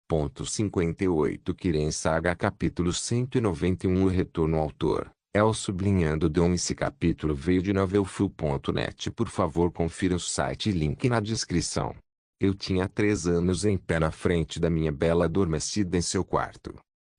Ponto 58 Kiren Saga Capítulo 191 O Retorno ao Autor. Sublinhando Dom. Esse capítulo veio de novelfu.net. Por favor confira o site e link na descrição. Eu tinha 3 anos em pé na frente da minha bela adormecida em seu quarto.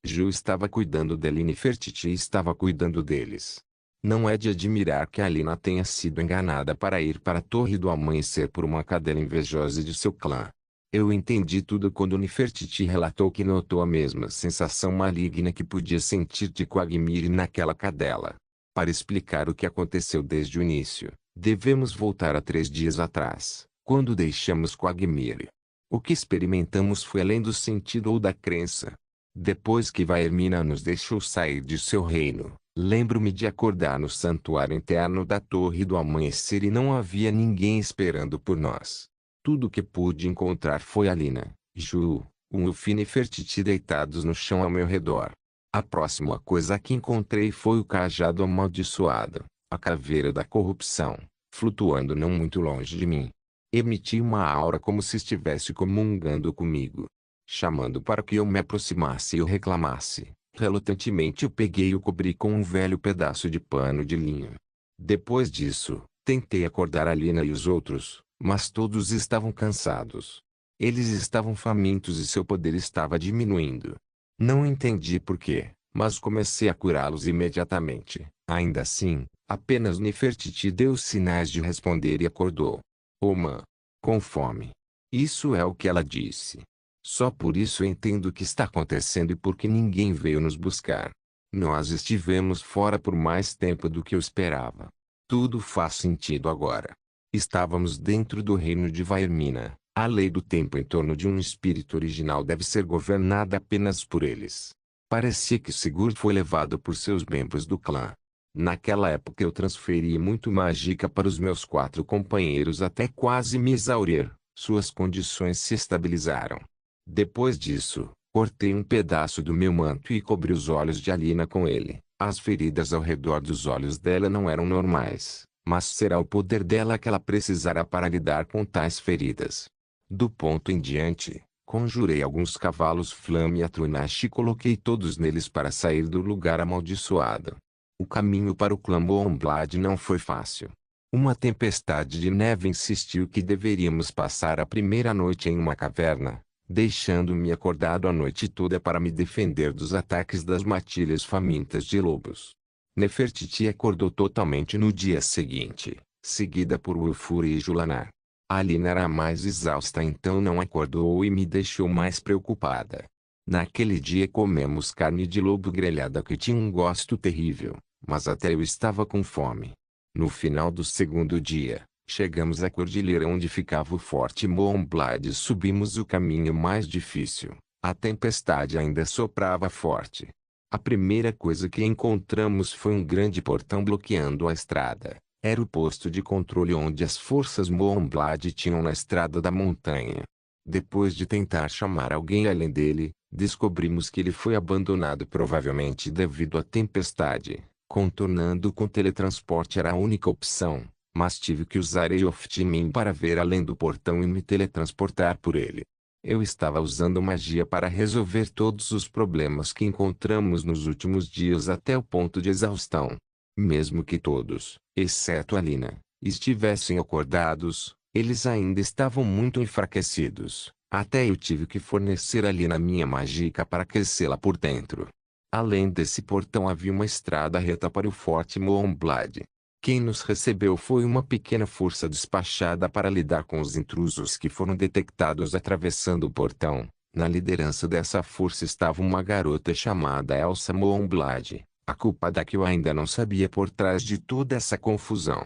Ju estava cuidando dele e Nefertiti estava cuidando deles. Não é de admirar que Alina tenha sido enganada para ir para a Torre do Amanhecer por uma cadela invejosa de seu clã. Eu entendi tudo quando Nefertiti relatou que notou a mesma sensação maligna que podia sentir de Quagmire naquela cadela. Para explicar o que aconteceu desde o início, devemos voltar a 3 dias atrás, quando deixamos Quagmire. O que experimentamos foi além do sentido ou da crença. Depois que Vaermina nos deixou sair de seu reino, lembro-me de acordar no santuário interno da Torre do Amanhecer e não havia ninguém esperando por nós. Tudo o que pude encontrar foi Alina, Ju, Ulf e Nefertiti deitados no chão ao meu redor. A próxima coisa que encontrei foi o cajado amaldiçoado, a caveira da corrupção, flutuando não muito longe de mim. Emitia uma aura como se estivesse comungando comigo, chamando para que eu me aproximasse e o reclamasse. Relutantemente eu peguei e o cobri com um velho pedaço de pano de linho. Depois disso, tentei acordar Alina e os outros, mas todos estavam cansados. Eles estavam famintos e seu poder estava diminuindo. Não entendi por quê, mas comecei a curá-los imediatamente. Ainda assim, apenas Nefertiti deu sinais de responder e acordou. Oma, com fome. Isso é o que ela disse. Só por isso entendo o que está acontecendo e por que ninguém veio nos buscar. Nós estivemos fora por mais tempo do que eu esperava. Tudo faz sentido agora. Estávamos dentro do reino de Vaermina. A lei do tempo em torno de um espírito original deve ser governada apenas por eles. Parecia que Sigurd foi levado por seus membros do clã. Naquela época eu transferi muito mágica para os meus 4 companheiros até quase me exaurir. Suas condições se estabilizaram. Depois disso, cortei um pedaço do meu manto e cobri os olhos de Alina com ele. As feridas ao redor dos olhos dela não eram normais, mas será o poder dela que ela precisará para lidar com tais feridas. Do ponto em diante, conjurei alguns cavalos Flame e Atrunash e coloquei todos neles para sair do lugar amaldiçoado. O caminho para o clã Moonblade não foi fácil. Uma tempestade de neve insistiu que deveríamos passar a primeira noite em uma caverna, deixando-me acordado a noite toda para me defender dos ataques das matilhas famintas de lobos. Nefertiti acordou totalmente no dia seguinte, seguida por Wulfur e Julnar. Alina era mais exausta, então não acordou e me deixou mais preocupada. Naquele dia comemos carne de lobo grelhada que tinha um gosto terrível, mas até eu estava com fome. No final do segundo dia, chegamos à cordilheira onde ficava o Forte Moonblade e subimos o caminho mais difícil. A tempestade ainda soprava forte. A primeira coisa que encontramos foi um grande portão bloqueando a estrada. Era o posto de controle onde as forças Moonblade tinham na estrada da montanha. Depois de tentar chamar alguém além dele, descobrimos que ele foi abandonado provavelmente devido à tempestade. Contornando com teletransporte era a única opção, mas tive que usar Eoftimin para ver além do portão e me teletransportar por ele. Eu estava usando magia para resolver todos os problemas que encontramos nos últimos dias até o ponto de exaustão. Mesmo que todos, exceto Alina, estivessem acordados, eles ainda estavam muito enfraquecidos. Até eu tive que fornecer a Alina minha mágica para aquecê-la por dentro. Além desse portão havia uma estrada reta para o Forte Moonblade. Quem nos recebeu foi uma pequena força despachada para lidar com os intrusos que foram detectados atravessando o portão. Na liderança dessa força estava uma garota chamada Elsa Moonblade, a culpada que eu ainda não sabia por trás de toda essa confusão.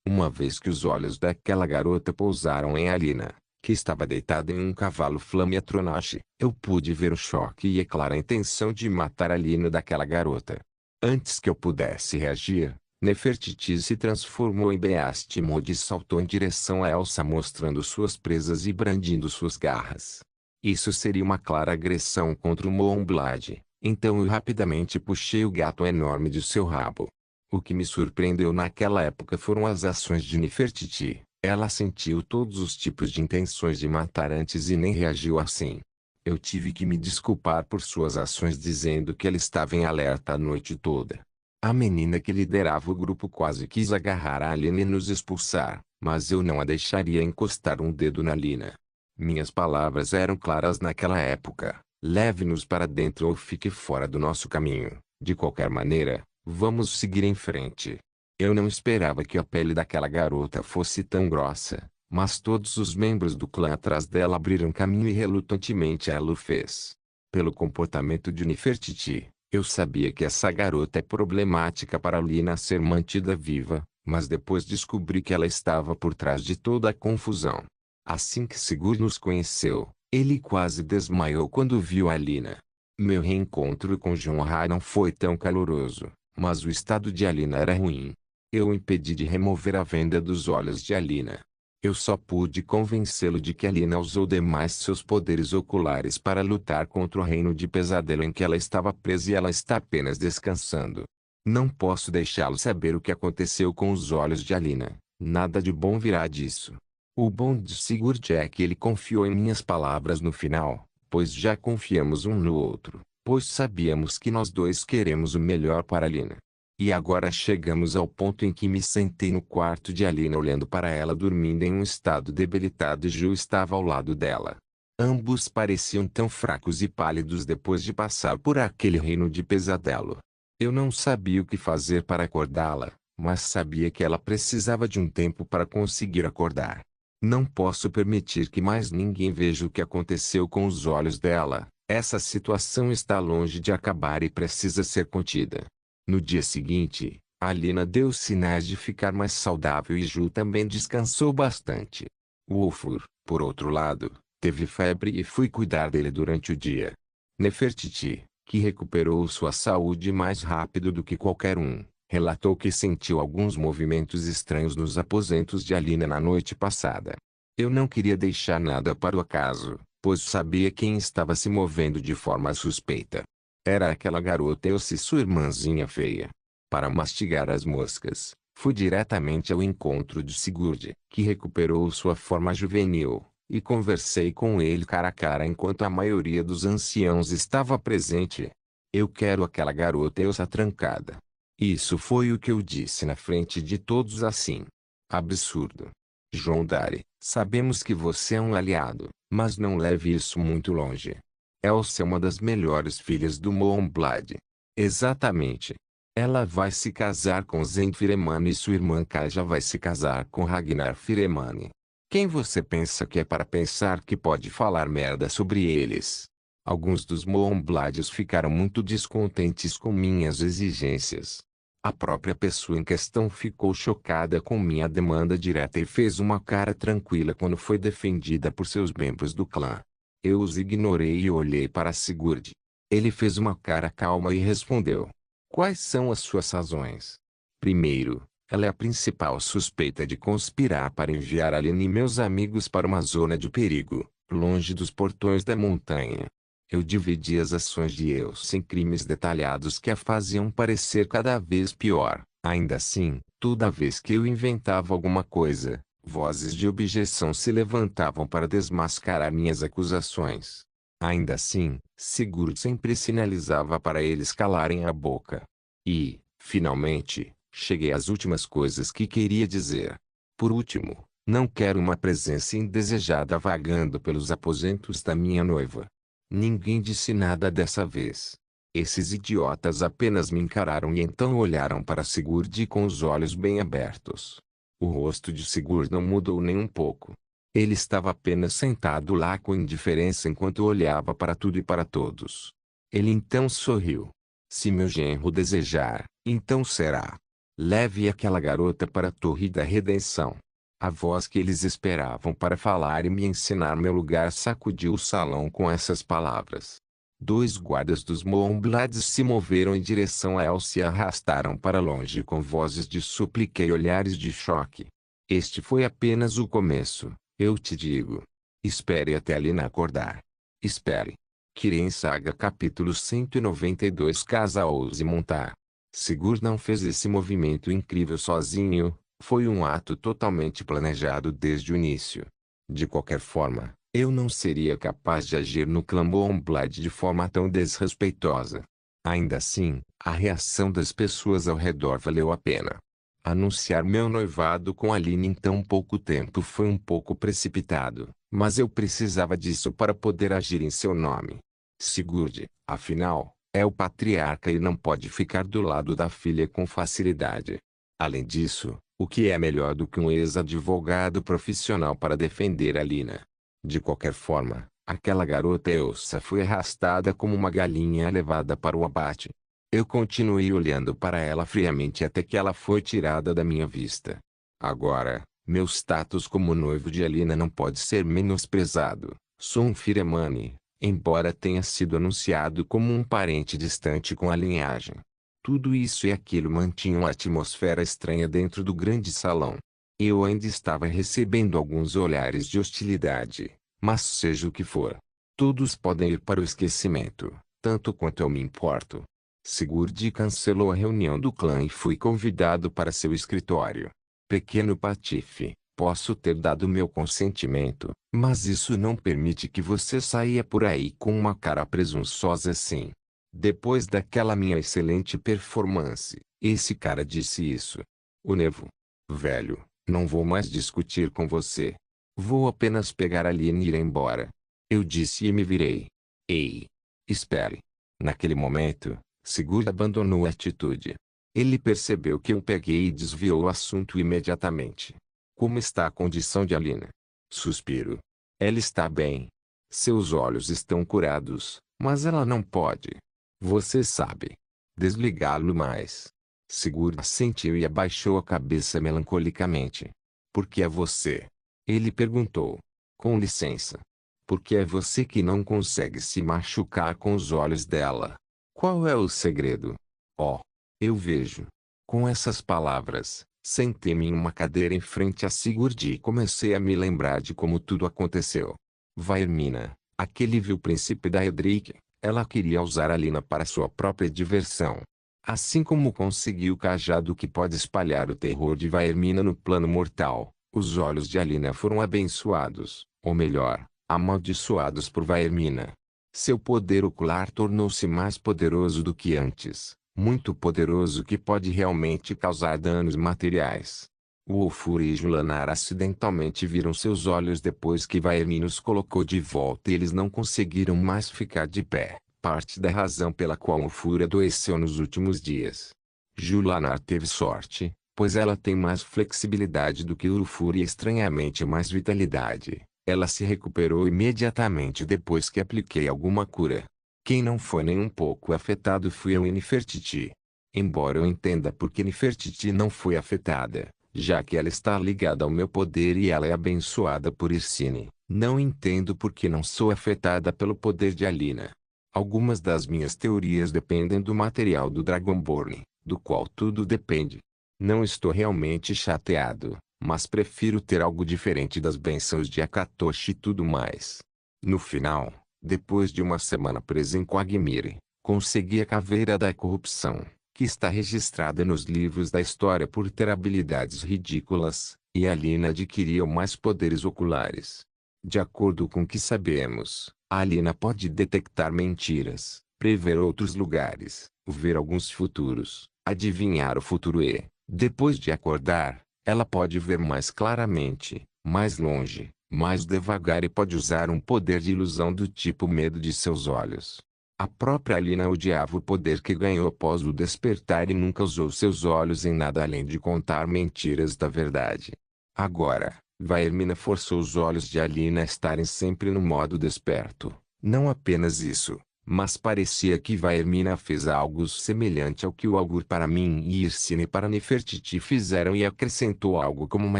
Uma vez que os olhos daquela garota pousaram em Alina, que estava deitada em um cavalo Flame Atrunash, eu pude ver o choque e a clara intenção de matar Alina daquela garota. Antes que eu pudesse reagir, Nefertiti se transformou em Beast Mode e saltou em direção a Elsa mostrando suas presas e brandindo suas garras. Isso seria uma clara agressão contra o Moonblade, então eu rapidamente puxei o gato enorme de seu rabo. O que me surpreendeu naquela época foram as ações de Nefertiti. Ela sentiu todos os tipos de intenções de matar antes e nem reagiu assim. Eu tive que me desculpar por suas ações dizendo que ela estava em alerta a noite toda. A menina que liderava o grupo quase quis agarrar a Alina e nos expulsar, mas eu não a deixaria encostar um dedo na Lina. Minhas palavras eram claras naquela época: leve-nos para dentro ou fique fora do nosso caminho. De qualquer maneira, vamos seguir em frente. Eu não esperava que a pele daquela garota fosse tão grossa, mas todos os membros do clã atrás dela abriram caminho e relutantemente ela o fez. Pelo comportamento de Nefertiti, eu sabia que essa garota é problemática para Lina ser mantida viva, mas depois descobri que ela estava por trás de toda a confusão. Assim que Sigurd nos conheceu, ele quase desmaiou quando viu a Lina. Meu reencontro com Jonhar não foi tão caloroso, mas o estado de Alina era ruim. Eu o impedi de remover a venda dos olhos de Alina. Eu só pude convencê-lo de que Alina usou demais seus poderes oculares para lutar contra o reino de pesadelo em que ela estava presa e ela está apenas descansando. Não posso deixá-lo saber o que aconteceu com os olhos de Alina. Nada de bom virá disso. O bom de Sigurd é que ele confiou em minhas palavras no final, pois já confiamos um no outro, pois sabíamos que nós dois queremos o melhor para Alina. E agora chegamos ao ponto em que me sentei no quarto de Alina olhando para ela dormindo em um estado debilitado e Ju estava ao lado dela. Ambos pareciam tão fracos e pálidos depois de passar por aquele reino de pesadelo. Eu não sabia o que fazer para acordá-la, mas sabia que ela precisava de um tempo para conseguir acordar. Não posso permitir que mais ninguém veja o que aconteceu com os olhos dela. Essa situação está longe de acabar e precisa ser contida. No dia seguinte, Alina deu sinais de ficar mais saudável e Ju também descansou bastante. Wolfur, por outro lado, teve febre e fui cuidar dele durante o dia. Nefertiti, que recuperou sua saúde mais rápido do que qualquer um, relatou que sentiu alguns movimentos estranhos nos aposentos de Alina na noite passada. Eu não queria deixar nada para o acaso, pois sabia quem estava se movendo de forma suspeita. Era aquela garota Elsie, sua irmãzinha feia. Para mastigar as moscas, fui diretamente ao encontro de Sigurd, que recuperou sua forma juvenil, e conversei com ele cara a cara enquanto a maioria dos anciãos estava presente. Eu quero aquela garota Elsa trancada. Isso foi o que eu disse na frente de todos assim. Absurdo. Jondare, sabemos que você é um aliado, mas não leve isso muito longe. Elsa é uma das melhores filhas do Moonblade. Exatamente. Ela vai se casar com Zen Firemani e sua irmã Kaja vai se casar com Ragnar Firemani. Quem você pensa que é para pensar que pode falar merda sobre eles? Alguns dos Moonblades ficaram muito descontentes com minhas exigências. A própria pessoa em questão ficou chocada com minha demanda direta e fez uma cara tranquila quando foi defendida por seus membros do clã. Eu os ignorei e olhei para Sigurd. Ele fez uma cara calma e respondeu: quais são as suas razões? Primeiro, ela é a principal suspeita de conspirar para enviar Alina e meus amigos para uma zona de perigo, longe dos portões da montanha. Eu dividi as ações de Elsa em crimes detalhados que a faziam parecer cada vez pior. Ainda assim, toda vez que eu inventava alguma coisa, vozes de objeção se levantavam para desmascarar minhas acusações. Ainda assim, Sigurd sempre sinalizava para eles calarem a boca. E, finalmente, cheguei às últimas coisas que queria dizer. Por último, não quero uma presença indesejada vagando pelos aposentos da minha noiva. Ninguém disse nada dessa vez. Esses idiotas apenas me encararam e então olharam para Sigurd com os olhos bem abertos. O rosto de Sigurd não mudou nem um pouco. Ele estava apenas sentado lá com indiferença enquanto olhava para tudo e para todos. Ele então sorriu. Se meu genro desejar, então será. Leve aquela garota para a Torre da Redenção. A voz que eles esperavam para falar e me ensinar meu lugar sacudiu o salão com essas palavras. Dois guardas dos Moonblades se moveram em direção a Elsa e a arrastaram para longe com vozes de súplica e olhares de choque. Este foi apenas o começo, eu te digo. Espere até Alina acordar. Espere. Kirin Saga capítulo 192 Casa ouse montar. Sigurd não fez esse movimento incrível sozinho. Foi um ato totalmente planejado desde o início. De qualquer forma, Eu não seria capaz de agir no clã Moonblight de forma tão desrespeitosa. Ainda assim, a reação das pessoas ao redor valeu a pena. Anunciar meu noivado com Aline em tão pouco tempo foi um pouco precipitado, mas eu precisava disso para poder agir em seu nome. Sigurd, afinal, é o patriarca e não pode ficar do lado da filha com facilidade. Além disso, o que é melhor do que um ex-advogado profissional para defender Alina? De qualquer forma, aquela garota Elsa foi arrastada como uma galinha levada para o abate. Eu continuei olhando para ela friamente até que ela foi tirada da minha vista. Agora, meu status como noivo de Alina não pode ser menosprezado. Sou um Firemani, embora tenha sido anunciado como um parente distante com a linhagem. Tudo isso e aquilo mantinham uma atmosfera estranha dentro do grande salão. Eu ainda estava recebendo alguns olhares de hostilidade, mas seja o que for, todos podem ir para o esquecimento, tanto quanto eu me importo. Sigurd cancelou a reunião do clã e fui convidado para seu escritório. Pequeno patife, posso ter dado meu consentimento, mas isso não permite que você saia por aí com uma cara presunçosa assim. Depois daquela minha excelente performance, esse cara disse isso. O Nevo. Velho, não vou mais discutir com você. Vou apenas pegar a Aline e ir embora. Eu disse e me virei. Ei! Espere. Naquele momento, Sigurd abandonou a atitude. Ele percebeu que eu peguei e desviou o assunto imediatamente. Como está a condição de Alina? Suspiro. Ela está bem. Seus olhos estão curados, mas ela não pode. Você sabe. Desligá-lo mais. Sigurd assentiu e abaixou a cabeça melancolicamente. Por que é você? Ele perguntou. Com licença. Por que é você que não consegue se machucar com os olhos dela? Qual é o segredo? Oh, eu vejo. Com essas palavras, sentei-me em uma cadeira em frente a Sigurd e comecei a me lembrar de como tudo aconteceu. Vaermina, aquele vil príncipe da Edric, ela queria usar Alina para sua própria diversão. Assim como conseguiu o cajado que pode espalhar o terror de Vaermina no plano mortal, os olhos de Alina foram abençoados, ou melhor, amaldiçoados por Vaermina. Seu poder ocular tornou-se mais poderoso do que antes, muito poderoso que pode realmente causar danos materiais. O Ulfur e Julanar acidentalmente viram seus olhos depois que Vaermina os colocou de volta e eles não conseguiram mais ficar de pé, parte da razão pela qual Ulfur adoeceu nos últimos dias. Julanar teve sorte, pois ela tem mais flexibilidade do que Ulfur e estranhamente mais vitalidade. Ela se recuperou imediatamente depois que apliquei alguma cura. Quem não foi nem um pouco afetado fui eu e Nefertiti. Embora eu entenda por que Nefertiti não foi afetada, já que ela está ligada ao meu poder e ela é abençoada por Irsine, não entendo por que não sou afetada pelo poder de Alina. Algumas das minhas teorias dependem do material do Dragonborn, do qual tudo depende. Não estou realmente chateado, mas prefiro ter algo diferente das bênçãos de Akatoshi e tudo mais. No final, depois de uma semana presa em Quagmire, consegui a caveira da corrupção, que está registrada nos livros da história por ter habilidades ridículas, e Alina adquiriu mais poderes oculares. De acordo com o que sabemos, a Alina pode detectar mentiras, prever outros lugares, ver alguns futuros, adivinhar o futuro e, depois de acordar, ela pode ver mais claramente, mais longe, mais devagar e pode usar um poder de ilusão do tipo medo de seus olhos. A própria Alina odiava o poder que ganhou após o despertar e nunca usou seus olhos em nada além de contar mentiras da verdade. Agora, Vaermina forçou os olhos de Alina a estarem sempre no modo desperto. Não apenas isso, mas parecia que Vaermina fez algo semelhante ao que o Augur para mim e Irsine para Nefertiti fizeram e acrescentou algo como uma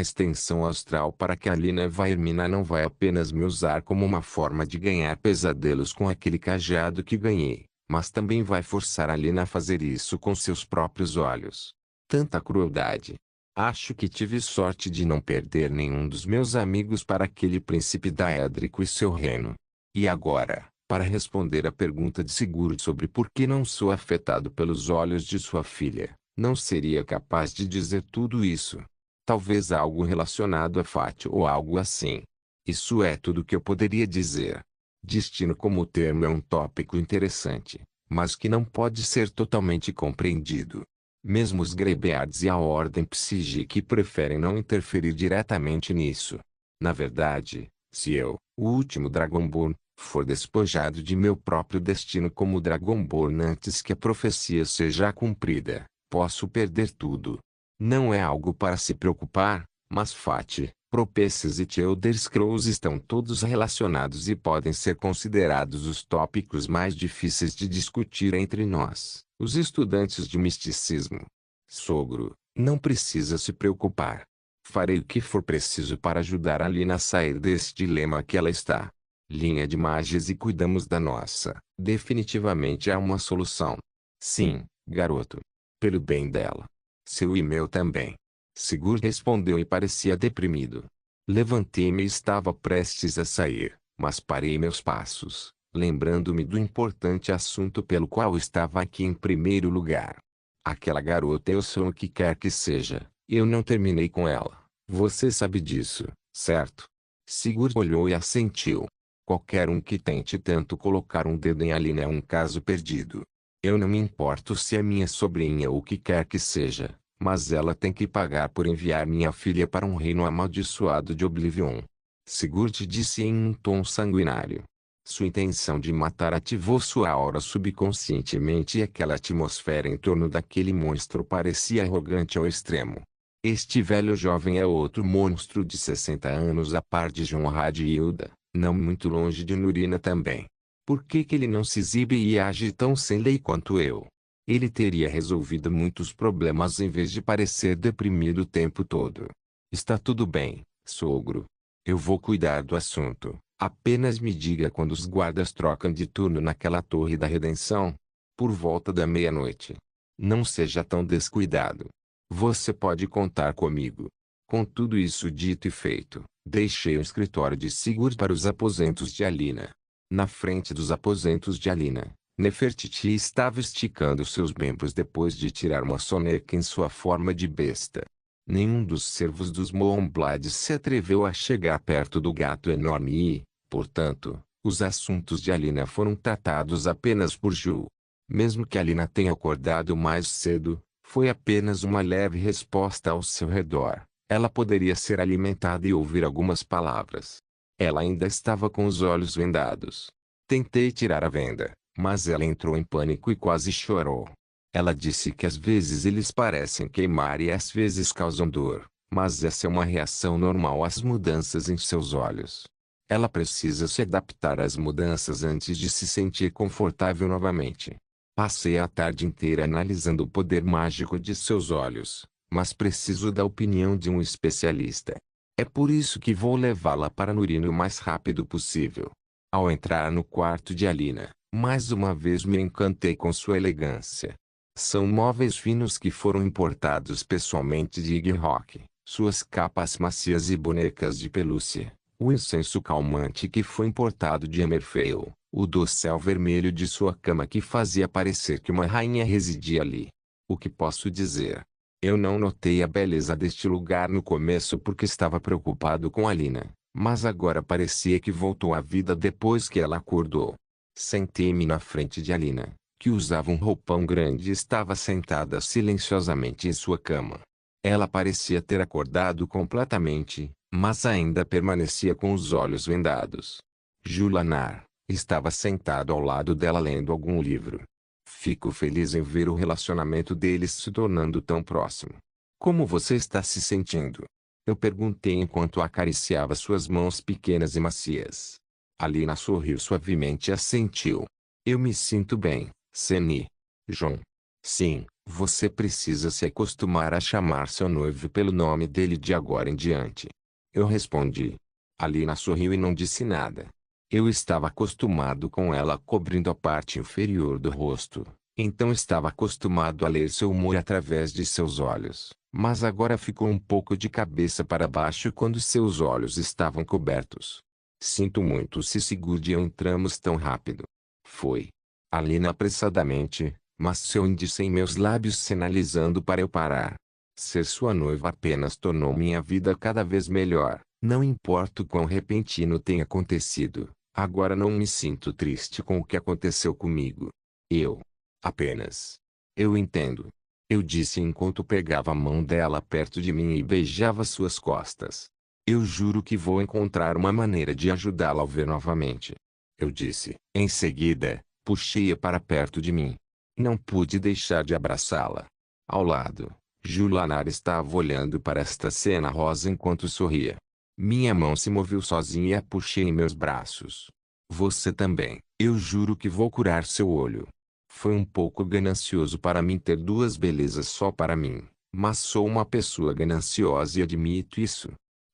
extensão astral para que Alina Vaermina não vai apenas me usar como uma forma de ganhar pesadelos com aquele cajado que ganhei, mas também vai forçar Alina a fazer isso com seus próprios olhos. Tanta crueldade. Acho que tive sorte de não perder nenhum dos meus amigos para aquele príncipe da Édrico e seu reino. E agora, para responder à pergunta de Sigurd sobre por que não sou afetado pelos olhos de sua filha, não seria capaz de dizer tudo isso. Talvez algo relacionado a Fati ou algo assim. Isso é tudo que eu poderia dizer. Destino como termo é um tópico interessante, mas que não pode ser totalmente compreendido. Mesmo os Greybeards e a Ordem Psijic preferem não interferir diretamente nisso. Na verdade, se eu, o último Dragonborn, for despojado de meu próprio destino como Dragonborn antes que a profecia seja cumprida, posso perder tudo. Não é algo para se preocupar, mas Fati, Prophecies e The Elder Scrolls estão todos relacionados e podem ser considerados os tópicos mais difíceis de discutir entre nós, os estudantes de misticismo. Sogro, não precisa se preocupar. Farei o que for preciso para ajudar a Lina a sair desse dilema que ela está. Linha de magias e cuidamos da nossa. Definitivamente há uma solução. Sim, garoto. Pelo bem dela. Seu e meu também. Sigurd respondeu e parecia deprimido. Levantei-me e estava prestes a sair, mas parei meus passos, lembrando-me do importante assunto pelo qual estava aqui em primeiro lugar. Aquela garota eu sou o que quer que seja, eu não terminei com ela. Você sabe disso, certo? Sigurd olhou e assentiu. Qualquer um que tente tanto colocar um dedo em Alina é um caso perdido. Eu não me importo se é minha sobrinha ou o que quer que seja, mas ela tem que pagar por enviar minha filha para um reino amaldiçoado de Oblivion. Sigurd disse em um tom sanguinário. Sua intenção de matar ativou sua aura subconscientemente e aquela atmosfera em torno daquele monstro parecia arrogante ao extremo. Este velho jovem é outro monstro de 60 anos a par de Jonrad e Hilda, não muito longe de Nurina também. Por que ele não se exibe e age tão sem lei quanto eu? Ele teria resolvido muitos problemas em vez de parecer deprimido o tempo todo. Está tudo bem, sogro. Eu vou cuidar do assunto. Apenas me diga quando os guardas trocam de turno naquela torre da redenção. Por volta da meia-noite. Não seja tão descuidado. Você pode contar comigo. Com tudo isso dito e feito, deixei o escritório de Sigurd para os aposentos de Alina. Na frente dos aposentos de Alina, Nefertiti estava esticando seus membros depois de tirar uma soneca em sua forma de besta. Nenhum dos servos dos Moonblades se atreveu a chegar perto do gato enorme e, portanto, os assuntos de Alina foram tratados apenas por Ju. Mesmo que Alina tenha acordado mais cedo, foi apenas uma leve resposta ao seu redor. Ela poderia ser alimentada e ouvir algumas palavras. Ela ainda estava com os olhos vendados. Tentei tirar a venda, mas ela entrou em pânico e quase chorou. Ela disse que às vezes eles parecem queimar e às vezes causam dor, mas essa é uma reação normal às mudanças em seus olhos. Ela precisa se adaptar às mudanças antes de se sentir confortável novamente. Passei a tarde inteira analisando o poder mágico de seus olhos, mas preciso da opinião de um especialista. É por isso que vou levá-la para Nurina o mais rápido possível. Ao entrar no quarto de Alina, mais uma vez me encantei com sua elegância. São móveis finos que foram importados pessoalmente de Ighrock, suas capas macias e bonecas de pelúcia, o incenso calmante que foi importado de Hammerfell, o dossel vermelho de sua cama que fazia parecer que uma rainha residia ali. O que posso dizer? Eu não notei a beleza deste lugar no começo porque estava preocupado com Alina, mas agora parecia que voltou à vida depois que ela acordou. Sentei-me na frente de Alina, que usava um roupão grande e estava sentada silenciosamente em sua cama. Ela parecia ter acordado completamente, mas ainda permanecia com os olhos vendados. Julanar estava sentado ao lado dela lendo algum livro. Fico feliz em ver o relacionamento deles se tornando tão próximo. Como você está se sentindo? Eu perguntei enquanto acariciava suas mãos pequenas e macias. Alina sorriu suavemente e assentiu. Eu me sinto bem, Seni. John. Sim, você precisa se acostumar a chamar seu noivo pelo nome dele de agora em diante. Eu respondi. Alina sorriu e não disse nada. Eu estava acostumado com ela cobrindo a parte inferior do rosto, então estava acostumado a ler seu humor através de seus olhos, mas agora ficou um pouco de cabeça para baixo quando seus olhos estavam cobertos. Sinto muito se Sigurd e eu entramos tão rápido. Foi. Alina apressadamente, mas seu índice em meus lábios sinalizando para eu parar. Ser sua noiva apenas tornou minha vida cada vez melhor, Não importa o quão repentino tenha acontecido, agora não me sinto triste com o que aconteceu comigo. Eu. Apenas. Eu entendo. Eu disse enquanto pegava a mão dela perto de mim e beijava suas costas. Eu juro que vou encontrar uma maneira de ajudá-la a ver novamente. Eu disse. Em seguida, puxei-a para perto de mim. Não pude deixar de abraçá-la. Ao lado, Juliana estava olhando para esta cena rosa enquanto sorria. Minha mão se moveu sozinha e a puxei em meus braços. Você também. Eu juro que vou curar seu olho. Foi um pouco ganancioso para mim ter duas belezas só para mim, mas sou uma pessoa gananciosa e admito isso.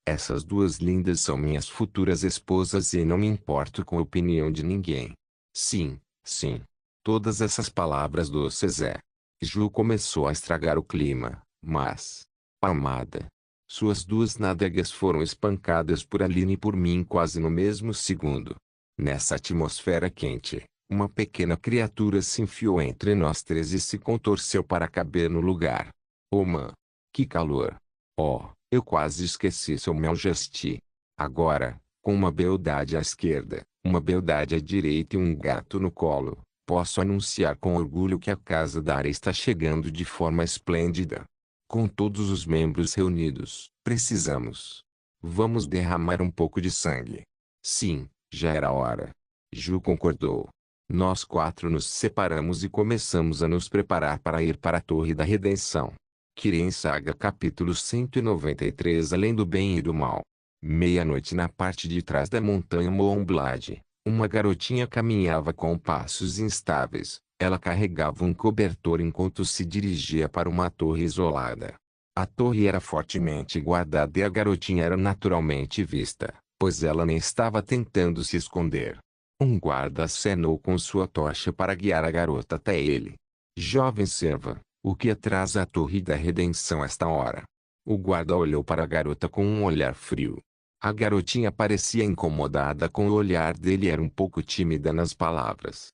Essas duas lindas são minhas futuras esposas e não me importo com a opinião de ninguém. Sim, sim. Todas essas palavras doces Ju começou a estragar o clima, mas... Amada. Suas duas nádegas foram espancadas por Aline e por mim quase no mesmo segundo. Nessa atmosfera quente, uma pequena criatura se enfiou entre nós três e se contorceu para caber no lugar. Oh, man! Que calor! Oh, eu quase esqueci seu gesti. Agora, com uma beldade à esquerda, uma beldade à direita e um gato no colo, posso anunciar com orgulho que a casa da área está chegando de forma esplêndida. Com todos os membros reunidos, precisamos. Vamos derramar um pouco de sangue. Sim, já era hora. Ju concordou. Nós quatro nos separamos e começamos a nos preparar para ir para a Torre da Redenção. Kiren Saga capítulo 193 Além do bem e do mal. Meia-noite na parte de trás da montanha Moonblade, uma garotinha caminhava com passos instáveis. Ela carregava um cobertor enquanto se dirigia para uma torre isolada. A torre era fortemente guardada e a garotinha era naturalmente vista, pois ela nem estava tentando se esconder. Um guarda acenou com sua tocha para guiar a garota até ele. Jovem serva, o que atrasa a Torre da Redenção esta hora? O guarda olhou para a garota com um olhar frio. A garotinha parecia incomodada com o olhar dele e era um pouco tímida nas palavras.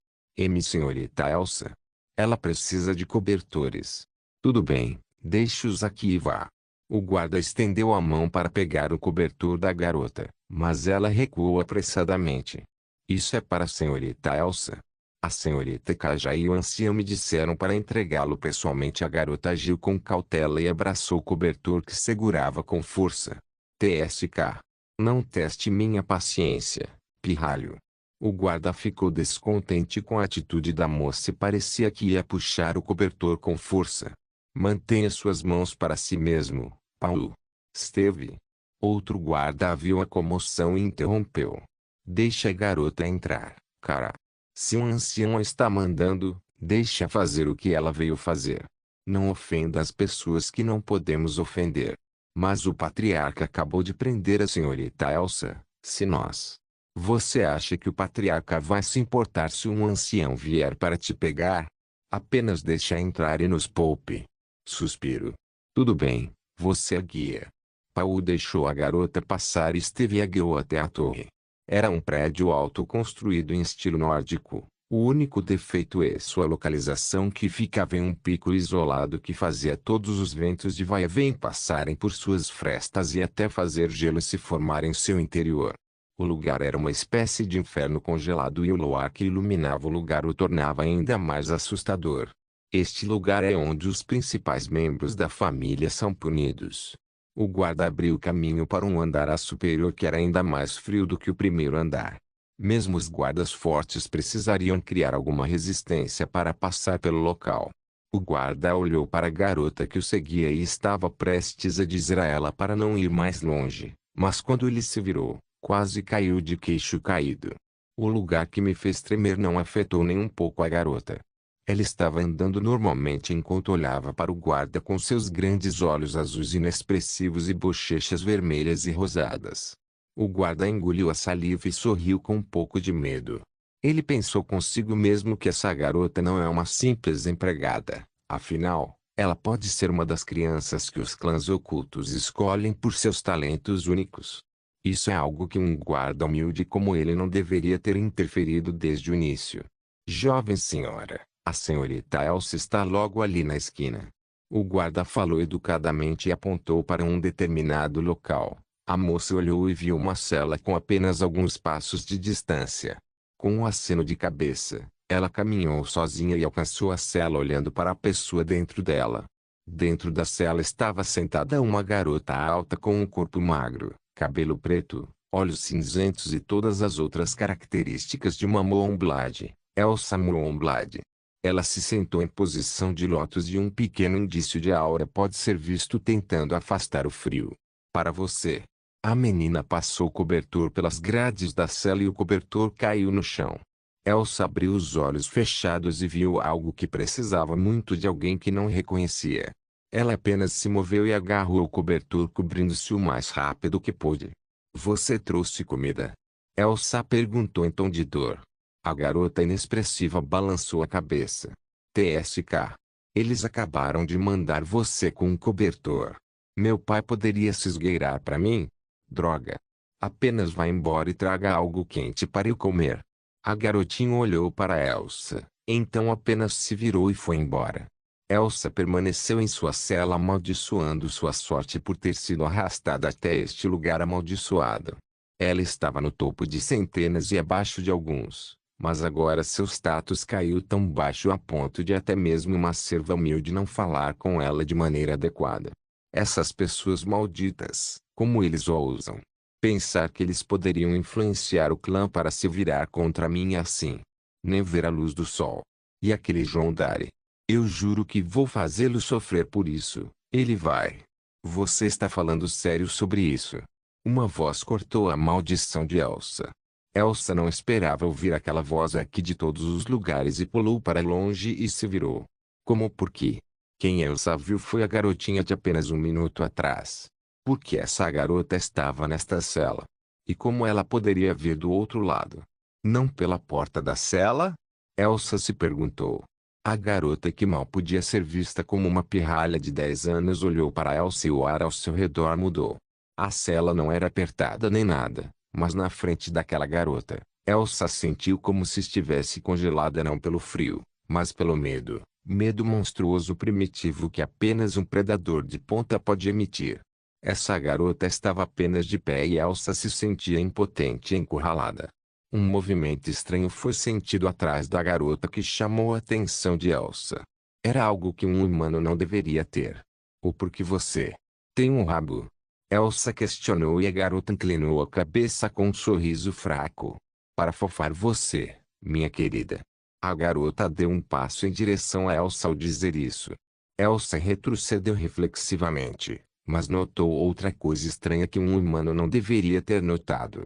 Senhorita Elsa. Ela precisa de cobertores. Tudo bem, deixe-os aqui e vá. O guarda estendeu a mão para pegar o cobertor da garota, mas ela recuou apressadamente. Isso é para a senhorita Elsa. A senhorita Kaja e o ancião me disseram para entregá-lo pessoalmente. A garota agiu com cautela e abraçou o cobertor que segurava com força. TSK. Não teste minha paciência, pirralho. O guarda ficou descontente com a atitude da moça e parecia que ia puxar o cobertor com força. Mantenha suas mãos para si mesmo, Paulo. Esteve. Outro guarda viu a comoção e interrompeu. Deixa a garota entrar, cara. Se um ancião a está mandando, deixa fazer o que ela veio fazer. Não ofenda as pessoas que não podemos ofender. Mas o patriarca acabou de prender a senhorita Elsa, se nós... Você acha que o patriarca vai se importar se um ancião vier para te pegar? Apenas deixa entrar e nos poupe. Suspiro. Tudo bem, você a guia. Paul deixou a garota passar e Steve a guiou até a torre. Era um prédio alto construído em estilo nórdico. O único defeito é sua localização, que ficava em um pico isolado que fazia todos os ventos de vai e vem passarem por suas frestas e até fazer gelo se formar em seu interior. O lugar era uma espécie de inferno congelado e o luar que iluminava o lugar o tornava ainda mais assustador. Este lugar é onde os principais membros da família são punidos. O guarda abriu caminho para um andar superior que era ainda mais frio do que o primeiro andar. Mesmo os guardas fortes precisariam criar alguma resistência para passar pelo local. O guarda olhou para a garota que o seguia e estava prestes a dizer a ela para não ir mais longe, mas quando ele se virou, quase caiu de queixo caído. O lugar que me fez tremer não afetou nem um pouco a garota. Ela estava andando normalmente enquanto olhava para o guarda com seus grandes olhos azuis inexpressivos e bochechas vermelhas e rosadas. O guarda engoliu a saliva e sorriu com um pouco de medo. Ele pensou consigo mesmo que essa garota não é uma simples empregada. Afinal, ela pode ser uma das crianças que os clãs ocultos escolhem por seus talentos únicos. Isso é algo que um guarda humilde como ele não deveria ter interferido desde o início. Jovem senhora, a senhorita Elsa está logo ali na esquina. O guarda falou educadamente e apontou para um determinado local. A moça olhou e viu uma cela com apenas alguns passos de distância. Com um aceno de cabeça, ela caminhou sozinha e alcançou a cela olhando para a pessoa dentro dela. Dentro da cela estava sentada uma garota alta com um corpo magro, cabelo preto, olhos cinzentos e todas as outras características de uma Moonblade, Elsa Moonblade. Ela se sentou em posição de lótus e um pequeno indício de aura pode ser visto tentando afastar o frio. Para você. A menina passou o cobertor pelas grades da cela e o cobertor caiu no chão. Elsa abriu os olhos fechados e viu algo que precisava muito de alguém que não reconhecia. Ela apenas se moveu e agarrou o cobertor cobrindo-se o mais rápido que pôde. Você trouxe comida? Elsa perguntou em tom de dor. A garota inexpressiva balançou a cabeça. TSK. Eles acabaram de mandar você com um cobertor. Meu pai poderia se esgueirar para mim? Droga. Apenas vá embora e traga algo quente para eu comer. A garotinha olhou para Elsa, então apenas se virou e foi embora. Elsa permaneceu em sua cela amaldiçoando sua sorte por ter sido arrastada até este lugar amaldiçoado. Ela estava no topo de centenas e abaixo de alguns, mas agora seu status caiu tão baixo a ponto de até mesmo uma serva humilde não falar com ela de maneira adequada. Essas pessoas malditas, como eles ousam pensar que eles poderiam influenciar o clã para se virar contra mim assim. Nem ver a luz do sol. E aquele João Dari. Eu juro que vou fazê-lo sofrer por isso. Ele vai. Você está falando sério sobre isso? Uma voz cortou a maldição de Elsa. Elsa não esperava ouvir aquela voz aqui de todos os lugares e pulou para longe e se virou. Como por quê? Quem Elsa viu foi a garotinha de apenas um minuto atrás. Por que essa garota estava nesta cela? E como ela poderia vir do outro lado? Não pela porta da cela? Elsa se perguntou. A garota que mal podia ser vista como uma pirralha de 10 anos olhou para Elsa e o ar ao seu redor mudou. A cela não era apertada nem nada, mas na frente daquela garota, Elsa sentiu como se estivesse congelada não pelo frio, mas pelo medo. Medo monstruoso primitivo que apenas um predador de ponta pode emitir. Essa garota estava apenas de pé e Elsa se sentia impotente e encurralada. Um movimento estranho foi sentido atrás da garota que chamou a atenção de Elsa. Era algo que um humano não deveria ter. Ou porque você tem um rabo? Elsa questionou e a garota inclinou a cabeça com um sorriso fraco. Para fofar você, minha querida. A garota deu um passo em direção a Elsa ao dizer isso. Elsa retrocedeu reflexivamente, mas notou outra coisa estranha que um humano não deveria ter notado.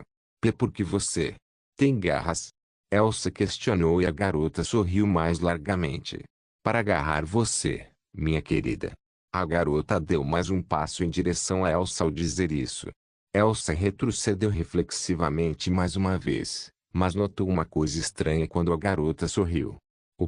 Porque você tem garras? Elsa questionou e a garota sorriu mais largamente. Para agarrar você, minha querida. A garota deu mais um passo em direção a Elsa ao dizer isso. Elsa retrocedeu reflexivamente mais uma vez, mas notou uma coisa estranha quando a garota sorriu.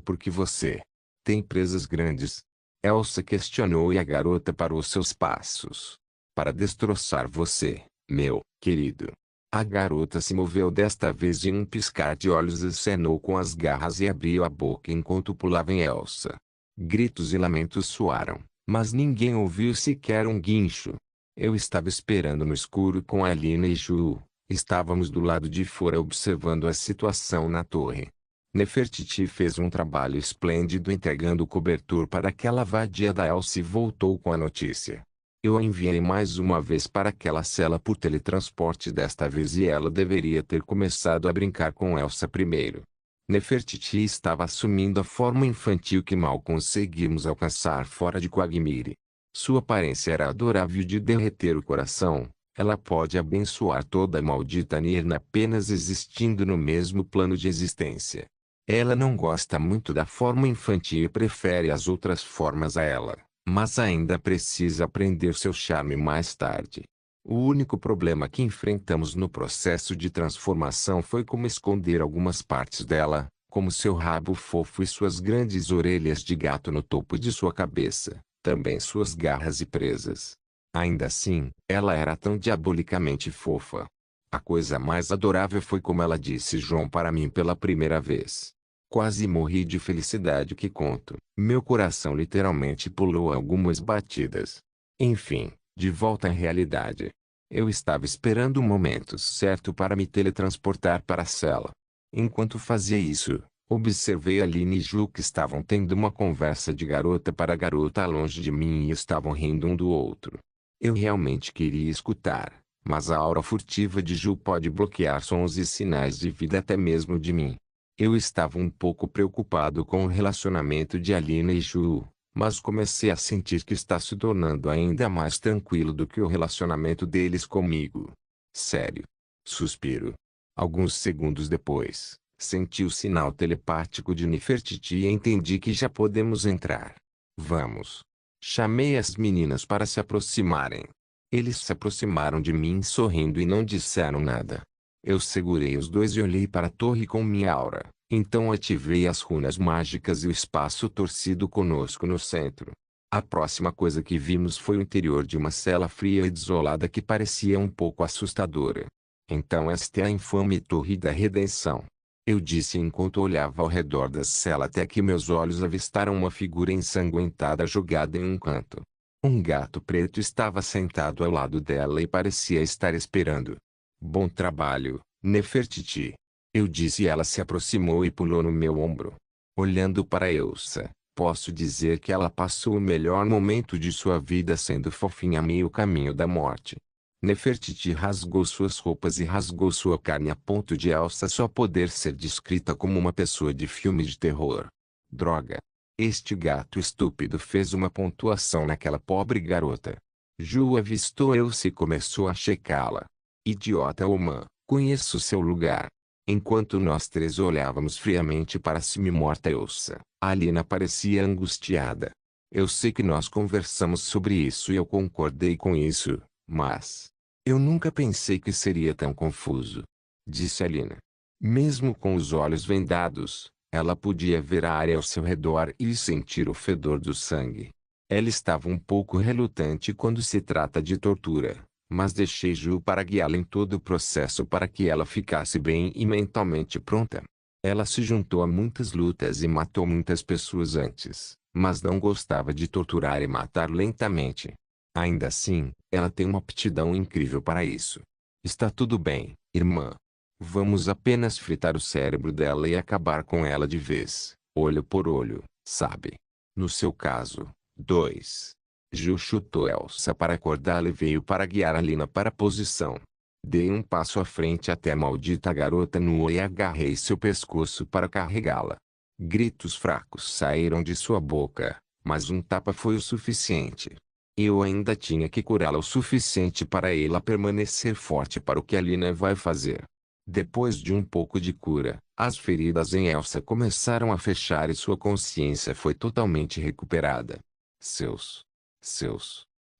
Porque você tem presas grandes? Elsa questionou e a garota parou seus passos. Para destroçar você, meu querido. A garota se moveu desta vez e em um piscar de olhos acenou com as garras e abriu a boca enquanto pulava em Elsa. Gritos e lamentos soaram, mas ninguém ouviu sequer um guincho. Eu estava esperando no escuro com Alina e Ju. Estávamos do lado de fora observando a situação na torre. Nefertiti fez um trabalho esplêndido entregando o cobertor para aquela vadia da Elsa e voltou com a notícia. Eu a enviei mais uma vez para aquela cela por teletransporte desta vez e ela deveria ter começado a brincar com Elsa primeiro. Nefertiti estava assumindo a forma infantil que mal conseguimos alcançar fora de Quagmire. Sua aparência era adorável de derreter o coração. Ela pode abençoar toda a maldita Nirna apenas existindo no mesmo plano de existência. Ela não gosta muito da forma infantil e prefere as outras formas a ela, mas ainda precisa aprender seu charme mais tarde. O único problema que enfrentamos no processo de transformação foi como esconder algumas partes dela, como seu rabo fofo e suas grandes orelhas de gato no topo de sua cabeça, também suas garras e presas. Ainda assim, ela era tão diabolicamente fofa. A coisa mais adorável foi como ela disse João para mim pela primeira vez. Quase morri de felicidade que conto. Meu coração literalmente pulou algumas batidas. Enfim, de volta à realidade. Eu estava esperando o momento certo para me teletransportar para a cela. Enquanto fazia isso, observei Aline e Ju que estavam tendo uma conversa de garota para garota longe de mim e estavam rindo um do outro. Eu realmente queria escutar, mas a aura furtiva de Ju pode bloquear sons e sinais de vida até mesmo de mim. Eu estava um pouco preocupado com o relacionamento de Aline e Ju, mas comecei a sentir que está se tornando ainda mais tranquilo do que o relacionamento deles comigo. Sério. Suspiro. Alguns segundos depois, senti o sinal telepático de Nefertiti e entendi que já podemos entrar. Vamos. Chamei as meninas para se aproximarem. Eles se aproximaram de mim sorrindo e não disseram nada. Eu segurei os dois e olhei para a torre com minha aura. Então ativei as runas mágicas e o espaço torcido conosco no centro. A próxima coisa que vimos foi o interior de uma cela fria e desolada que parecia um pouco assustadora. Então esta é a infame Torre da Redenção. Eu disse enquanto olhava ao redor da cela até que meus olhos avistaram uma figura ensanguentada jogada em um canto. Um gato preto estava sentado ao lado dela e parecia estar esperando. Bom trabalho, Nefertiti. Eu disse e ela se aproximou e pulou no meu ombro. Olhando para Elsa, posso dizer que ela passou o melhor momento de sua vida sendo fofinha a meio caminho da morte. Nefertiti rasgou suas roupas e rasgou sua carne a ponto de Elsa só poder ser descrita como uma pessoa de filme de terror. Droga! Este gato estúpido fez uma pontuação naquela pobre garota. Ju avistou Elsa e começou a checá-la. Idiota humã, conheço seu lugar. Enquanto nós três olhávamos friamente para cima morta Elsa, Alina parecia angustiada. Eu sei que nós conversamos sobre isso e eu concordei com isso. Mas eu nunca pensei que seria tão confuso, disse Alina. Mesmo com os olhos vendados, ela podia ver a área ao seu redor e sentir o fedor do sangue. Ela estava um pouco relutante quando se trata de tortura, mas deixei Ju para guiá-la em todo o processo para que ela ficasse bem e mentalmente pronta. Ela se juntou a muitas lutas e matou muitas pessoas antes, mas não gostava de torturar e matar lentamente. Ainda assim, ela tem uma aptidão incrível para isso. Está tudo bem, irmã. Vamos apenas fritar o cérebro dela e acabar com ela de vez, olho por olho, sabe? No seu caso, 2. Ju chutou Elsa para acordá-la e veio para guiar Alina para a posição. Dei um passo à frente até a maldita garota nua e agarrei seu pescoço para carregá-la. Gritos fracos saíram de sua boca, mas um tapa foi o suficiente. Eu ainda tinha que curá-la o suficiente para ela permanecer forte para o que Alina vai fazer. Depois de um pouco de cura, as feridas em Elsa começaram a fechar e sua consciência foi totalmente recuperada. Seus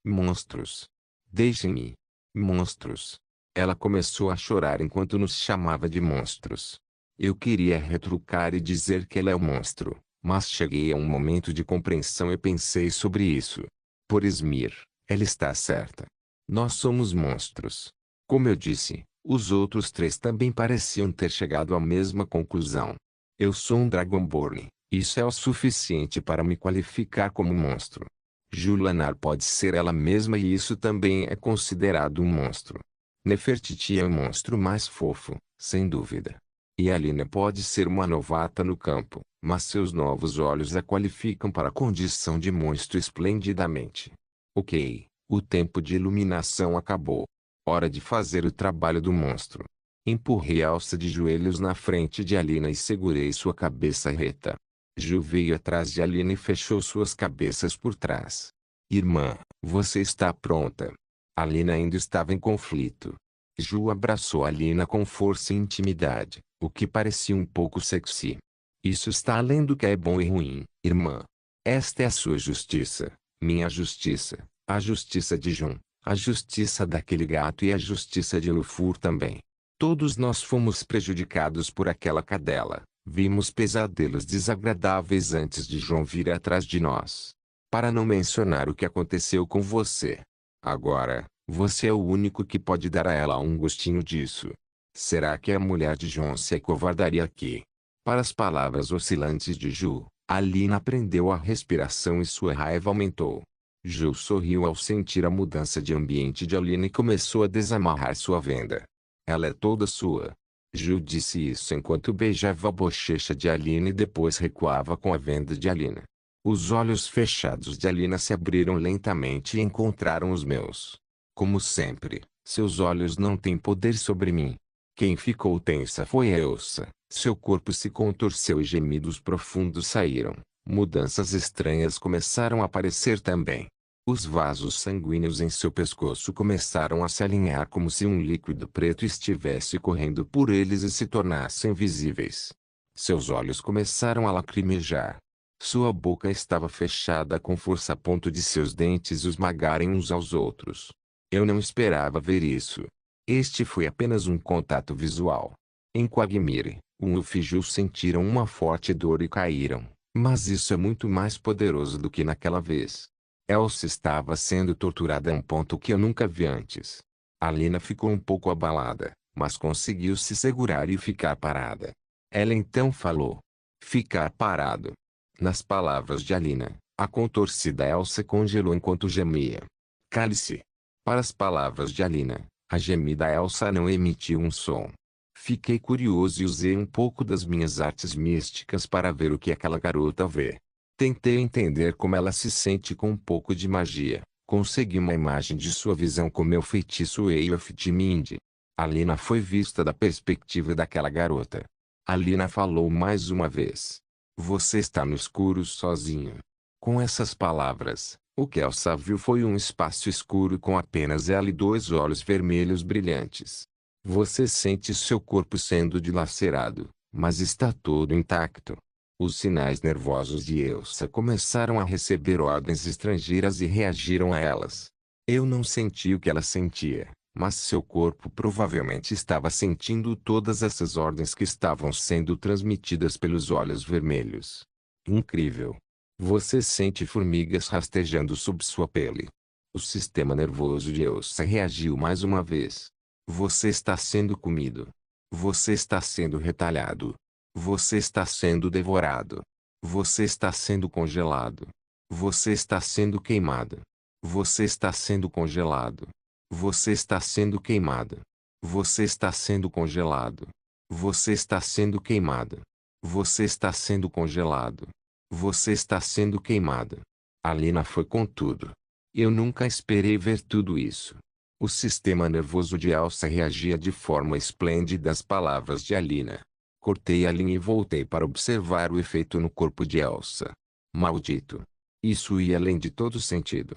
monstros. Deixem-me. Monstros. Ela começou a chorar enquanto nos chamava de monstros. Eu queria retrucar e dizer que ela é um monstro, mas cheguei a um momento de compreensão e pensei sobre isso. Por Smir, ela está certa. Nós somos monstros. Como eu disse, os outros três também pareciam ter chegado à mesma conclusão. Eu sou um Dragonborn, isso é o suficiente para me qualificar como monstro. Julanar pode ser ela mesma e isso também é considerado um monstro. Nefertiti é o monstro mais fofo, sem dúvida. E Alina pode ser uma novata no campo, mas seus novos olhos a qualificam para a condição de monstro esplendidamente. Ok, o tempo de iluminação acabou. Hora de fazer o trabalho do monstro. Empurrei a alça de joelhos na frente de Alina e segurei sua cabeça reta. Ju veio atrás de Alina e fechou suas cabeças por trás. Irmã, você está pronta? Alina ainda estava em conflito. Ju abraçou Alina com força e intimidade, o que parecia um pouco sexy. Isso está além do que é bom e ruim, irmã. Esta é a sua justiça, minha justiça, a justiça de Jun, a justiça daquele gato e a justiça de Lufur também. Todos nós fomos prejudicados por aquela cadela. Vimos pesadelos desagradáveis antes de João vir atrás de nós. Para não mencionar o que aconteceu com você. Agora, você é o único que pode dar a ela um gostinho disso. Será que a mulher de João se acovardaria aqui? Para as palavras oscilantes de Ju, Alina prendeu a respiração e sua raiva aumentou. Ju sorriu ao sentir a mudança de ambiente de Alina e começou a desamarrar sua venda. Ela é toda sua. Ju disse isso enquanto beijava a bochecha de Alina e depois recuava com a venda de Alina. Os olhos fechados de Alina se abriram lentamente e encontraram os meus. Como sempre, seus olhos não têm poder sobre mim. Quem ficou tensa foi Elsa. Seu corpo se contorceu e gemidos profundos saíram. Mudanças estranhas começaram a aparecer também. Os vasos sanguíneos em seu pescoço começaram a se alinhar como se um líquido preto estivesse correndo por eles e se tornassem visíveis. Seus olhos começaram a lacrimejar. Sua boca estava fechada com força a ponto de seus dentes esmagarem uns aos outros. Eu não esperava ver isso. Este foi apenas um contato visual. Em Quagmire, Ulf e Ju sentiram uma forte dor e caíram. Mas isso é muito mais poderoso do que naquela vez. Elsa estava sendo torturada a um ponto que eu nunca vi antes. Alina ficou um pouco abalada, mas conseguiu se segurar e ficar parada. Ela então falou. Ficar parado. Nas palavras de Alina, a contorcida Elsa congelou enquanto gemia. Cale-se. Para as palavras de Alina, a gemida Elsa não emitiu um som. Fiquei curioso e usei um pouco das minhas artes místicas para ver o que aquela garota vê. Tentei entender como ela se sente com um pouco de magia. Consegui uma imagem de sua visão com meu feitiço Eof de Mind. Alina foi vista da perspectiva daquela garota. Alina falou mais uma vez. Você está no escuro sozinho. Com essas palavras, o que Elsa viu foi um espaço escuro com apenas ela e dois olhos vermelhos brilhantes. Você sente seu corpo sendo dilacerado, mas está todo intacto. Os sinais nervosos de Elsa começaram a receber ordens estrangeiras e reagiram a elas. Eu não senti o que ela sentia, mas seu corpo provavelmente estava sentindo todas essas ordens que estavam sendo transmitidas pelos olhos vermelhos. Incrível! Você sente formigas rastejando sob sua pele. O sistema nervoso de Elsa reagiu mais uma vez. Você está sendo comido. Você está sendo retalhado. Você está sendo devorado. Você está sendo congelado. Você está sendo queimado. Você está sendo congelado. Você está sendo queimado. Você está sendo congelado. Você está sendo queimado. Você está sendo congelado. Você está sendo queimado. Alina foi com tudo. Eu nunca esperei ver tudo isso. O sistema nervoso de Elsa reagia de forma esplêndida às palavras de Alina. Cortei a linha e voltei para observar o efeito no corpo de Elsa. Maldito! Isso ia além de todo sentido.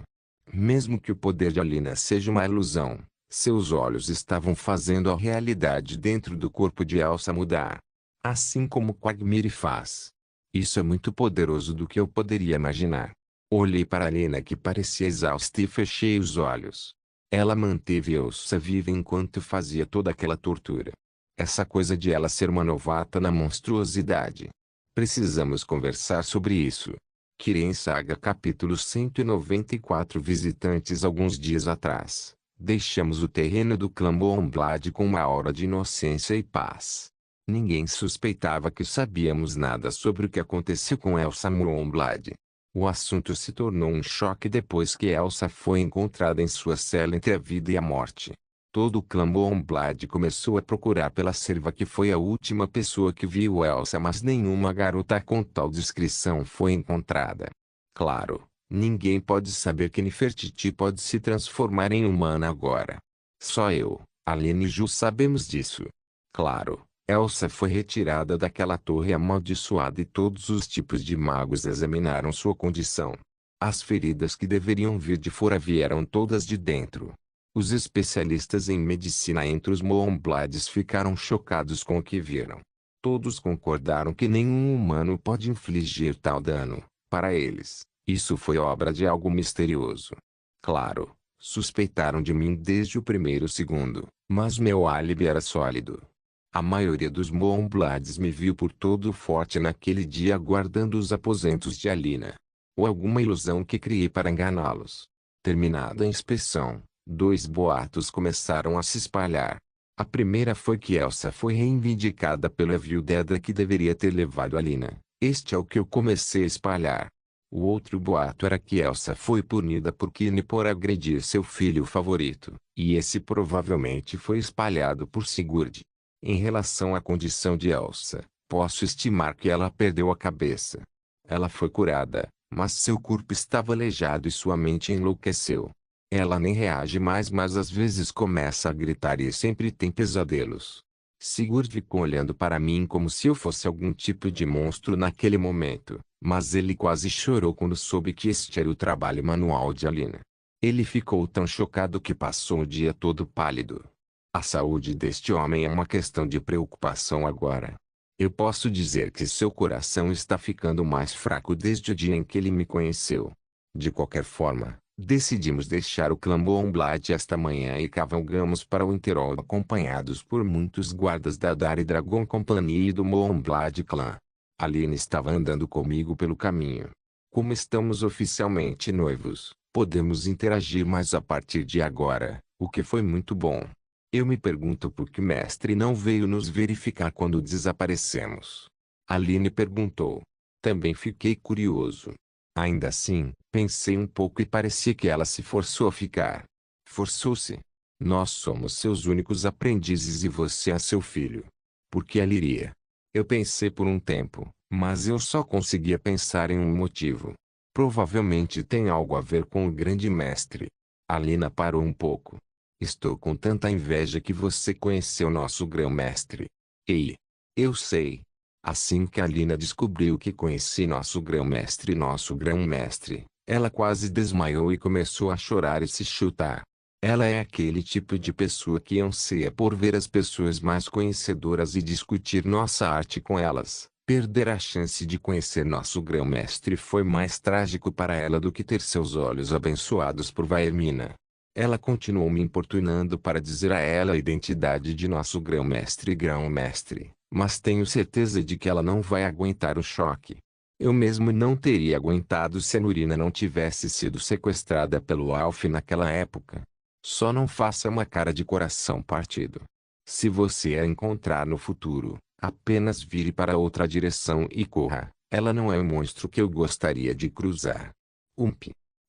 Mesmo que o poder de Alina seja uma ilusão, seus olhos estavam fazendo a realidade dentro do corpo de Elsa mudar. Assim como Quagmire faz. Isso é muito poderoso do que eu poderia imaginar. Olhei para Alina que parecia exausta e fechei os olhos. Ela manteve Elsa viva enquanto fazia toda aquela tortura. Essa coisa de ela ser uma novata na monstruosidade. Precisamos conversar sobre isso. Kiren Saga capítulo 194 Visitantes alguns dias atrás, deixamos o terreno do clã Moonblade com uma aura de inocência e paz. Ninguém suspeitava que sabíamos nada sobre o que aconteceu com Elsa Moonblade. O assunto se tornou um choque depois que Elsa foi encontrada em sua cela entre a vida e a morte. Todo o clã Moonblade começou a procurar pela serva que foi a última pessoa que viu Elsa, mas nenhuma garota com tal descrição foi encontrada. Claro, ninguém pode saber que Nefertiti pode se transformar em humana agora. Só eu, Alina e Ju sabemos disso. Claro, Elsa foi retirada daquela torre amaldiçoada e todos os tipos de magos examinaram sua condição. As feridas que deveriam vir de fora vieram todas de dentro. Os especialistas em medicina entre os Moonblades ficaram chocados com o que viram. Todos concordaram que nenhum humano pode infligir tal dano. Para eles, isso foi obra de algo misterioso. Claro, suspeitaram de mim desde o primeiro segundo, mas meu álibi era sólido. A maioria dos Moonblades me viu por todo o forte naquele dia guardando os aposentos de Alina. Ou alguma ilusão que criei para enganá-los. Terminada a inspeção, 2 boatos começaram a se espalhar. A primeira foi que Elsa foi reivindicada pela Evil Dedra que deveria ter levado Alina. Este é o que eu comecei a espalhar. O outro boato era que Elsa foi punida por Kine por agredir seu filho favorito, e esse provavelmente foi espalhado por Sigurd. Em relação à condição de Elsa, posso estimar que ela perdeu a cabeça. Ela foi curada, mas seu corpo estava aleijado e sua mente enlouqueceu. Ela nem reage mais, mas às vezes começa a gritar e sempre tem pesadelos. Sigurd ficou olhando para mim como se eu fosse algum tipo de monstro naquele momento, mas ele quase chorou quando soube que este era o trabalho manual de Alina. Ele ficou tão chocado que passou o dia todo pálido. A saúde deste homem é uma questão de preocupação agora. Eu posso dizer que seu coração está ficando mais fraco desde o dia em que ele me conheceu. De qualquer forma, decidimos deixar o clã Moonblade esta manhã e cavalgamos para o Winterhold acompanhados por muitos guardas da Dari Dragon Company e do Moonblade Clan. Aline estava andando comigo pelo caminho. Como estamos oficialmente noivos, podemos interagir mais a partir de agora, o que foi muito bom. Eu me pergunto por que o mestre não veio nos verificar quando desaparecemos. Aline perguntou. Também fiquei curioso. Ainda assim, pensei um pouco e parecia que ela se forçou a ficar. Forçou-se. Nós somos seus únicos aprendizes e você é seu filho. Por que ela iria? Eu pensei por um tempo, mas eu só conseguia pensar em um motivo. Provavelmente tem algo a ver com o grande mestre. Alina parou um pouco. Estou com tanta inveja que você conheceu nosso grão-mestre. Ei! Eu sei. Assim que Alina descobriu que conheci nosso grão-mestre, ela quase desmaiou e começou a chorar e se chutar. Ela é aquele tipo de pessoa que anseia por ver as pessoas mais conhecedoras e discutir nossa arte com elas. Perder a chance de conhecer nosso grão-mestre foi mais trágico para ela do que ter seus olhos abençoados por Vaermina. Ela continuou me importunando para dizer a ela a identidade de nosso grão-mestre, mas tenho certeza de que ela não vai aguentar o choque. Eu mesmo não teria aguentado se a Nurina não tivesse sido sequestrada pelo Alf naquela época. Só não faça uma cara de coração partido. Se você a encontrar no futuro, apenas vire para outra direção e corra. Ela não é o monstro que eu gostaria de cruzar.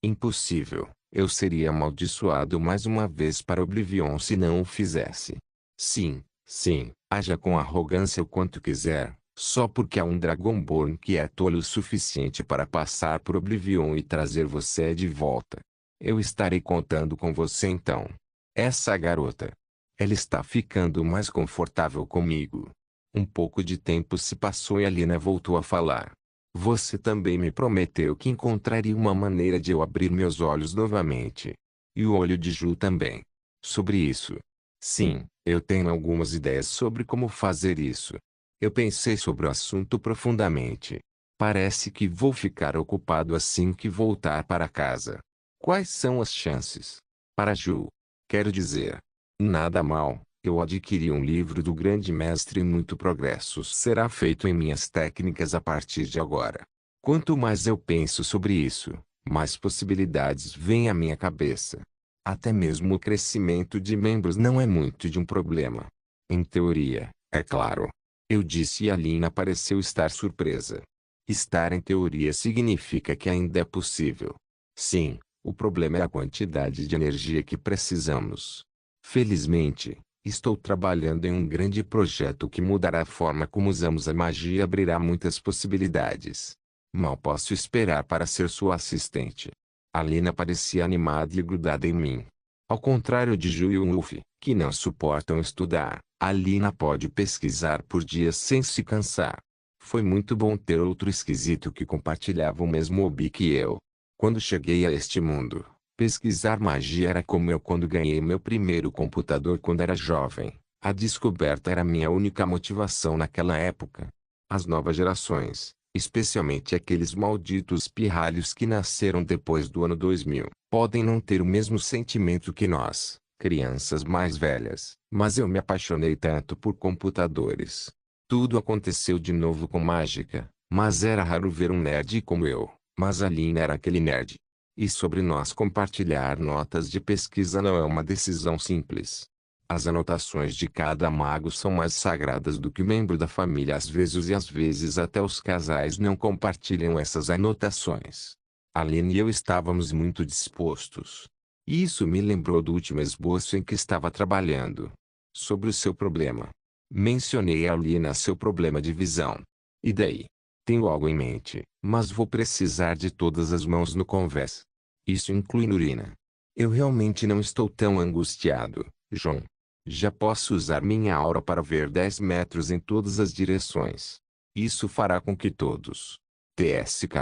Impossível. Eu seria amaldiçoado mais uma vez para Oblivion se não o fizesse. Sim, haja com arrogância o quanto quiser, só porque há um Dragonborn que é tolo o suficiente para passar por Oblivion e trazer você de volta. Eu estarei contando com você então. Essa garota. Ela está ficando mais confortável comigo. Um pouco de tempo se passou e Alina voltou a falar. Você também me prometeu que encontraria uma maneira de eu abrir meus olhos novamente. E o olho de Ju também. Sobre isso. Sim, eu tenho algumas ideias sobre como fazer isso. Eu pensei sobre o assunto profundamente. Parece que vou ficar ocupado assim que voltar para casa. Quais são as chances? Para Ju. Quero dizer. Nada mal. Eu adquiri um livro do grande mestre e muito progresso será feito em minhas técnicas a partir de agora. Quanto mais eu penso sobre isso, mais possibilidades vêm à minha cabeça. Até mesmo o crescimento de membros não é muito de um problema. Em teoria, é claro. Eu disse e Alina pareceu estar surpresa. Estar em teoria significa que ainda é possível. Sim, o problema é a quantidade de energia que precisamos. Felizmente, estou trabalhando em um grande projeto que mudará a forma como usamos a magia e abrirá muitas possibilidades. Mal posso esperar para ser sua assistente. Alina parecia animada e grudada em mim. Ao contrário de Ju e Ulf, que não suportam estudar, Alina pode pesquisar por dias sem se cansar. Foi muito bom ter outro esquisito que compartilhava o mesmo hobby que eu. Quando cheguei a este mundo, pesquisar magia era como eu quando ganhei meu primeiro computador quando era jovem. A descoberta era minha única motivação naquela época. As novas gerações, especialmente aqueles malditos pirralhos que nasceram depois do ano 2000, podem não ter o mesmo sentimento que nós, crianças mais velhas, mas eu me apaixonei tanto por computadores. Tudo aconteceu de novo com mágica, mas era raro ver um nerd como eu, mas Alina era aquele nerd. E sobre nós compartilhar notas de pesquisa não é uma decisão simples. As anotações de cada mago são mais sagradas do que membro da família às vezes até os casais não compartilham essas anotações. Aline e eu estávamos muito dispostos. E isso me lembrou do último esboço em que estava trabalhando. Sobre o seu problema. Mencionei a Aline seu problema de visão. E daí? Tenho algo em mente, mas vou precisar de todas as mãos no convés. Isso inclui urina. Eu realmente não estou tão angustiado, João. Já posso usar minha aura para ver 10 metros em todas as direções. Isso fará com que todos. TSK.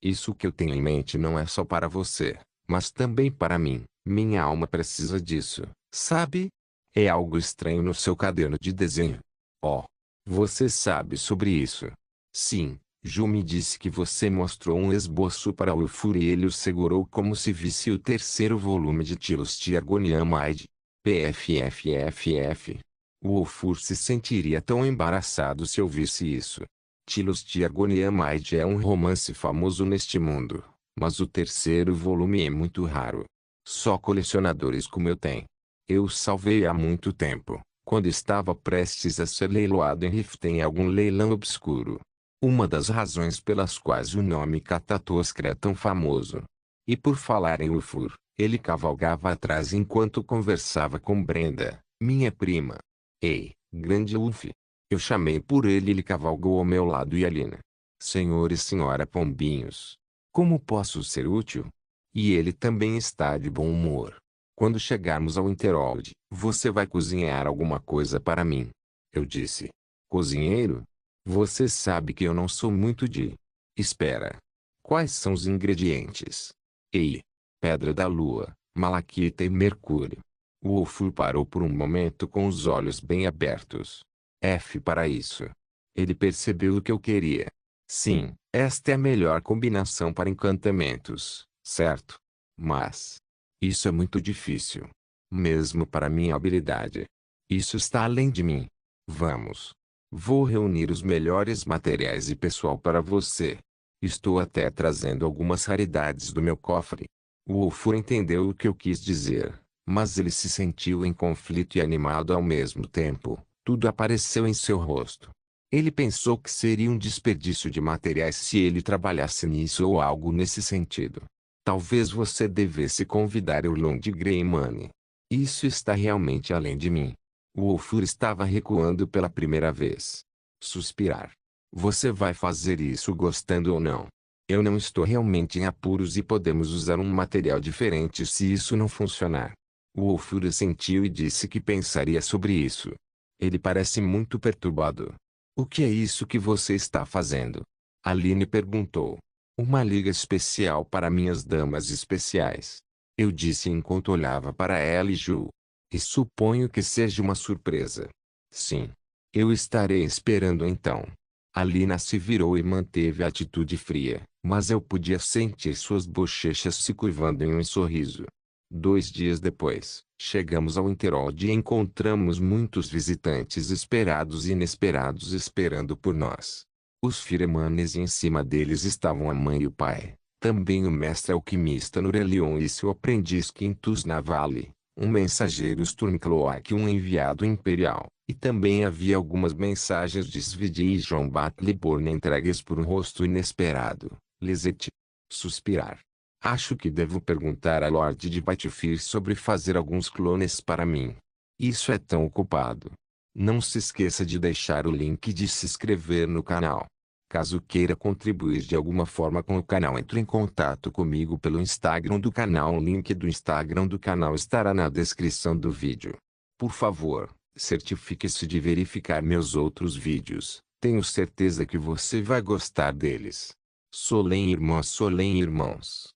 Isso que eu tenho em mente não é só para você, mas também para mim. Minha alma precisa disso, sabe? É algo estranho no seu caderno de desenho. Oh, você sabe sobre isso? Sim, Ju me disse que você mostrou um esboço para o Ufur e ele o segurou como se visse o terceiro volume de Tilos Tiargoniamaide. PFFFF. O Ufur se sentiria tão embaraçado se ouvisse isso. Tilos Tiargoniamaide é um romance famoso neste mundo, mas o terceiro volume é muito raro. Só colecionadores como eu tenho. Eu o salvei há muito tempo, quando estava prestes a ser leiloado em Riften em algum leilão obscuro. Uma das razões pelas quais o nome Catatoskra é tão famoso. E por falar em Ufur, ele cavalgava atrás enquanto conversava com Brenda, minha prima. Ei, grande Uf! Eu chamei por ele e ele cavalgou ao meu lado e Alina. Senhor e senhora Pombinhos. Como posso ser útil? E ele também está de bom humor. Quando chegarmos ao Interhold, você vai cozinhar alguma coisa para mim. Eu disse. Cozinheiro? Você sabe que eu não sou muito de... Espera. Quais são os ingredientes? Ei. Pedra da lua, malaquita e mercúrio. O Ufur parou por um momento com os olhos bem abertos. F para isso. Ele percebeu o que eu queria. Sim, esta é a melhor combinação para encantamentos, certo? Mas... isso é muito difícil. Mesmo para minha habilidade. Isso está além de mim. Vamos. Vou reunir os melhores materiais e pessoal para você. Estou até trazendo algumas raridades do meu cofre. O Ufur entendeu o que eu quis dizer, mas ele se sentiu em conflito e animado ao mesmo tempo. Tudo apareceu em seu rosto. Ele pensou que seria um desperdício de materiais se ele trabalhasse nisso ou algo nesse sentido. Talvez você devesse convidar o Lord Greymane. Isso está realmente além de mim. O Ufur estava recuando pela primeira vez. Suspirar. Você vai fazer isso gostando ou não? Eu não estou realmente em apuros e podemos usar um material diferente se isso não funcionar. O Ufur assentiu e disse que pensaria sobre isso. Ele parece muito perturbado. O que é isso que você está fazendo? Aline perguntou. Uma liga especial para minhas damas especiais. Eu disse enquanto olhava para ela e Ju. E suponho que seja uma surpresa. Sim. Eu estarei esperando então. Alina se virou e manteve a atitude fria, mas eu podia sentir suas bochechas se curvando em um sorriso. 2 dias depois, chegamos ao Interhold e encontramos muitos visitantes esperados e inesperados esperando por nós. Os Firemanes e em cima deles estavam a mãe e o pai, também o mestre alquimista Nurelion e seu aprendiz Quintus Navale, um mensageiro Stormcloak e um enviado imperial, e também havia algumas mensagens de Svidi e John Batleyborn entregues por um rosto inesperado, Lisette. Suspirar. Acho que devo perguntar a Lord de Whitefire sobre fazer alguns clones para mim. Isso é tão ocupado. Não se esqueça de deixar o link de se inscrever no canal. Caso queira contribuir de alguma forma com o canal, entre em contato comigo pelo Instagram do canal. O link do Instagram do canal estará na descrição do vídeo. Por favor, certifique-se de verificar meus outros vídeos. Tenho certeza que você vai gostar deles. Solem irmãos.